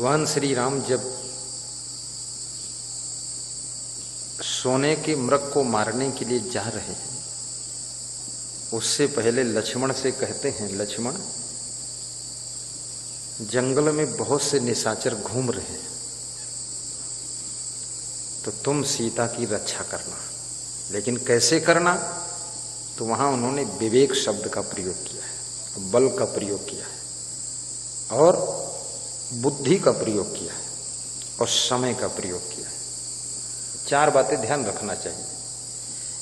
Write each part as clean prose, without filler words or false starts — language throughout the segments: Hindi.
भगवान श्री राम जब सोने के मृग को मारने के लिए जा रहे हैं, उससे पहले लक्ष्मण से कहते हैं, लक्ष्मण जंगल में बहुत से निशाचर घूम रहे हैं, तो तुम सीता की रक्षा करना। लेकिन कैसे करना? तो वहां उन्होंने विवेक शब्द का प्रयोग किया है, बल का प्रयोग किया है और बुद्धि का प्रयोग किया है और समय का प्रयोग किया है। चार बातें ध्यान रखना चाहिए।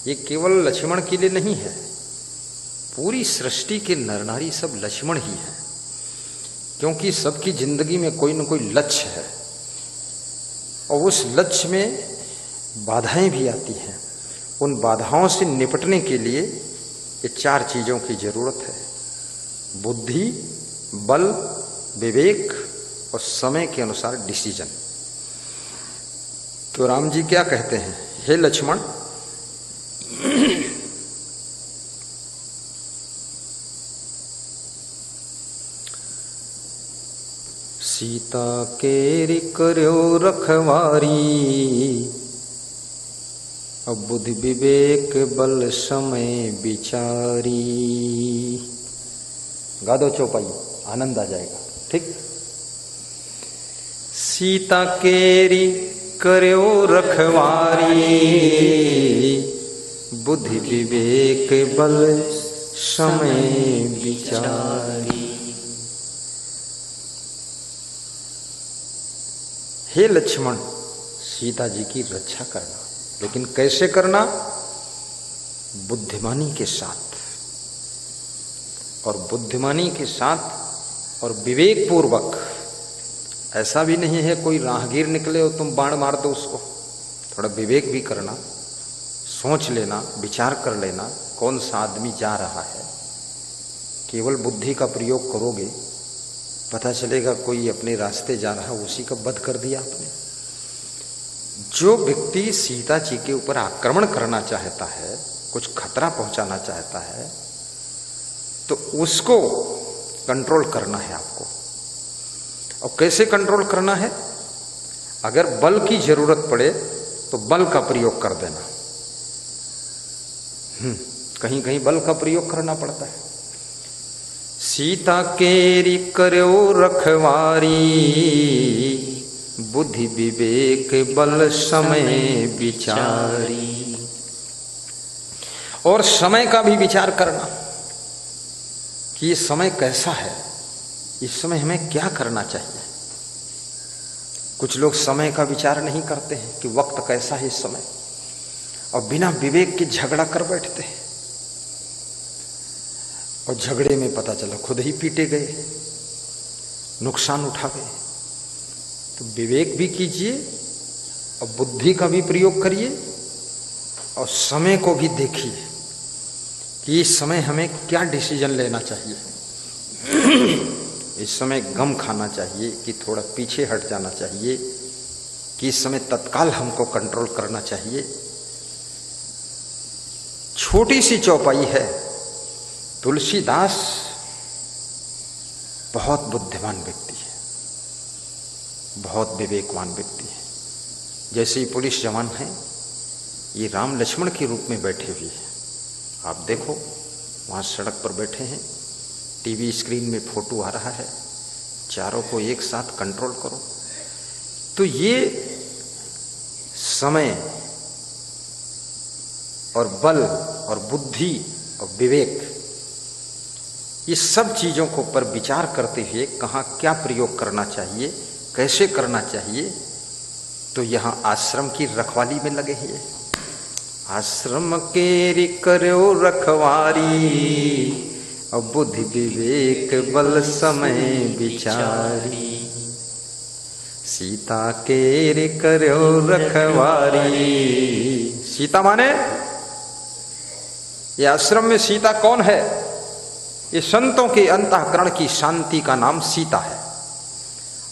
ये केवल लक्ष्मण के लिए नहीं है, पूरी सृष्टि के नर नारी सब लक्ष्मण ही है, क्योंकि सबकी जिंदगी में कोई न कोई लक्ष्य है और उस लक्ष्य में बाधाएं भी आती हैं। उन बाधाओं से निपटने के लिए ये चार चीजों की जरूरत है: बुद्धि, बल, विवेक और समय के अनुसार डिसीजन। तो राम जी क्या कहते हैं, हे लक्ष्मण, सीता केरी कर्यो रखवारी, अब बुद्धि विवेक बल समय विचारी। गा दो चौपाई, आनंद आ जाएगा। ठीक। सीता केरी कर्यो रखवारी, बुद्धि विवेक बल समय विचारी। हे लक्ष्मण, सीता जी की रक्षा करना, लेकिन कैसे करना? बुद्धिमानी के साथ, और बुद्धिमानी के साथ और विवेक पूर्वक। ऐसा भी नहीं है कोई राहगीर निकले और तुम बाण मार दो उसको। थोड़ा विवेक भी करना, सोच लेना, विचार कर लेना कौन सा आदमी जा रहा है। केवल बुद्धि का प्रयोग करोगे, पता चलेगा कोई अपने रास्ते जा रहा है, उसी का वध कर दिया आपने। जो व्यक्ति सीता जी के ऊपर आक्रमण करना चाहता है, कुछ खतरा पहुंचाना चाहता है, तो उसको कंट्रोल करना है आपको। और कैसे कंट्रोल करना है? अगर बल की जरूरत पड़े तो बल का प्रयोग कर देना। कहीं कहीं बल का प्रयोग करना पड़ता है। सीता केरी कर्यो रखवारी, बुद्धि विवेक बल समय विचारी। और समय का भी विचार करना कि ये समय कैसा है, इस समय हमें क्या करना चाहिए। कुछ लोग समय का विचार नहीं करते हैं कि वक्त कैसा है इस समय, और बिना विवेक के झगड़ा कर बैठते हैं, और झगड़े में पता चला खुद ही पीटे गए, नुकसान उठा गए। तो विवेक भी कीजिए और बुद्धि का भी प्रयोग करिए और समय को भी देखिए कि इस समय हमें क्या डिसीजन लेना चाहिए। इस समय गम खाना चाहिए कि थोड़ा पीछे हट जाना चाहिए, कि इस समय तत्काल हमको कंट्रोल करना चाहिए। छोटी सी चौपाई है। तुलसीदास बहुत बुद्धिमान व्यक्ति है, बहुत विवेकवान व्यक्ति है। जैसे ही पुलिस जवान हैं, ये राम लक्ष्मण के रूप में बैठे हुए हैं। आप देखो, वहां सड़क पर बैठे हैं, टीवी स्क्रीन में फोटो आ रहा है, चारों को एक साथ कंट्रोल करो। तो ये समय और बल और बुद्धि और विवेक, ये सब चीजों को पर विचार करते हुए कहाँ क्या प्रयोग करना चाहिए, कैसे करना चाहिए, तो यहां आश्रम की रखवाली में लगे हैं। आश्रम केरी कर्यो रखवारी, और बुद्धि विवेक बल समय विचारी। सीता केरी कर्यो रखवारी। सीता माने ये आश्रम में सीता कौन है? ये संतों के अंतःकरण की शांति का नाम सीता है।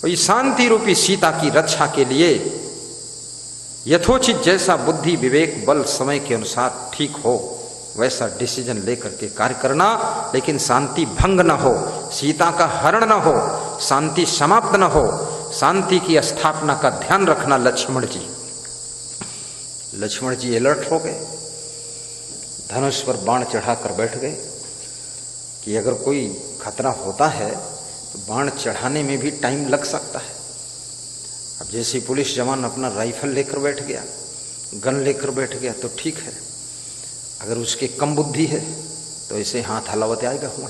और ये शांति रूपी सीता की रक्षा के लिए यथोचित जैसा बुद्धि विवेक बल समय के अनुसार ठीक हो, वैसा डिसीजन लेकर के कार्य करना। लेकिन शांति भंग न हो, सीता का हरण न हो, शांति समाप्त न हो, शांति की स्थापना का ध्यान रखना लक्ष्मण जी। लक्ष्मण जी अलर्ट हो गए, धनुष पर बाण चढ़ाकर बैठ गए कि अगर कोई खतरा होता है तो बाण चढ़ाने में भी टाइम लग सकता है। अब जैसे पुलिस जवान अपना राइफल लेकर बैठ गया, गन लेकर बैठ गया तो ठीक है, अगर उसके कम बुद्धि है तो ऐसे हाथ हलावत आएगा हुआ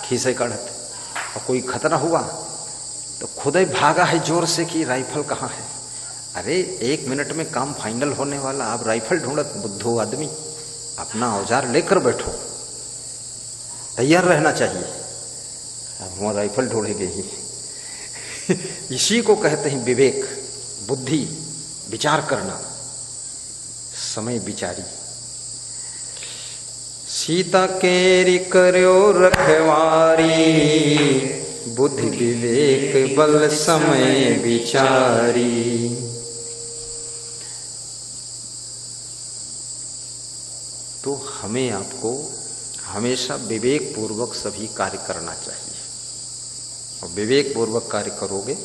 खीसे काढ़त, और कोई खतरा हुआ तो खुद ही भागा है जोर से कि राइफल कहाँ है। अरे 1 मिनट में काम फाइनल होने वाला, आप राइफल ढूंढत, बुद्धू आदमी अपना औजार लेकर बैठो, तैयार रहना चाहिए। अब वहां राइफल ढूंढेंगे ही इसी को कहते हैं विवेक, बुद्धि, विचार करना, समय विचारी। सीता केरी करो रखवारी, बुद्धि विवेक बल समय विचारी। तो हमें आपको हमेशा विवेक पूर्वक सभी कार्य करना चाहिए, और विवेक पूर्वक कार्य करोगे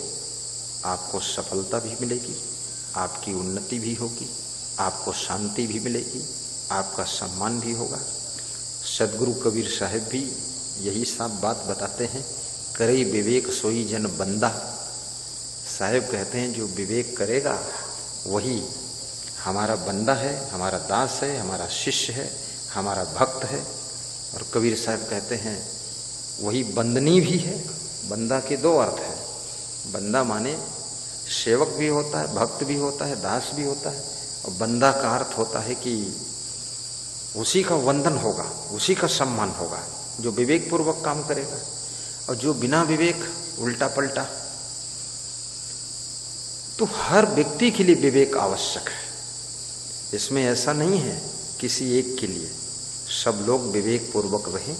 आपको सफलता भी मिलेगी, आपकी उन्नति भी होगी, आपको शांति भी मिलेगी, आपका सम्मान भी होगा। सदगुरु कबीर साहब भी यही साफ बात बताते हैं, करे विवेक सोई जन बंदा। साहब कहते हैं जो विवेक करेगा वही हमारा बंदा है, हमारा दास है, हमारा शिष्य है, हमारा भक्त है। और कबीर साहब कहते हैं वही बंदनी भी है। बंदा के 2 अर्थ है, बंदा माने सेवक भी होता है, भक्त भी होता है, दास भी होता है, और बंदा का अर्थ होता है कि उसी का वंदन होगा, उसी का सम्मान होगा जो विवेक पूर्वक काम करेगा, और जो बिना विवेक उल्टा पलटा। तो हर व्यक्ति के लिए विवेक आवश्यक है, इसमें ऐसा नहीं है किसी एक के लिए, सब लोग विवेक पूर्वक रहें।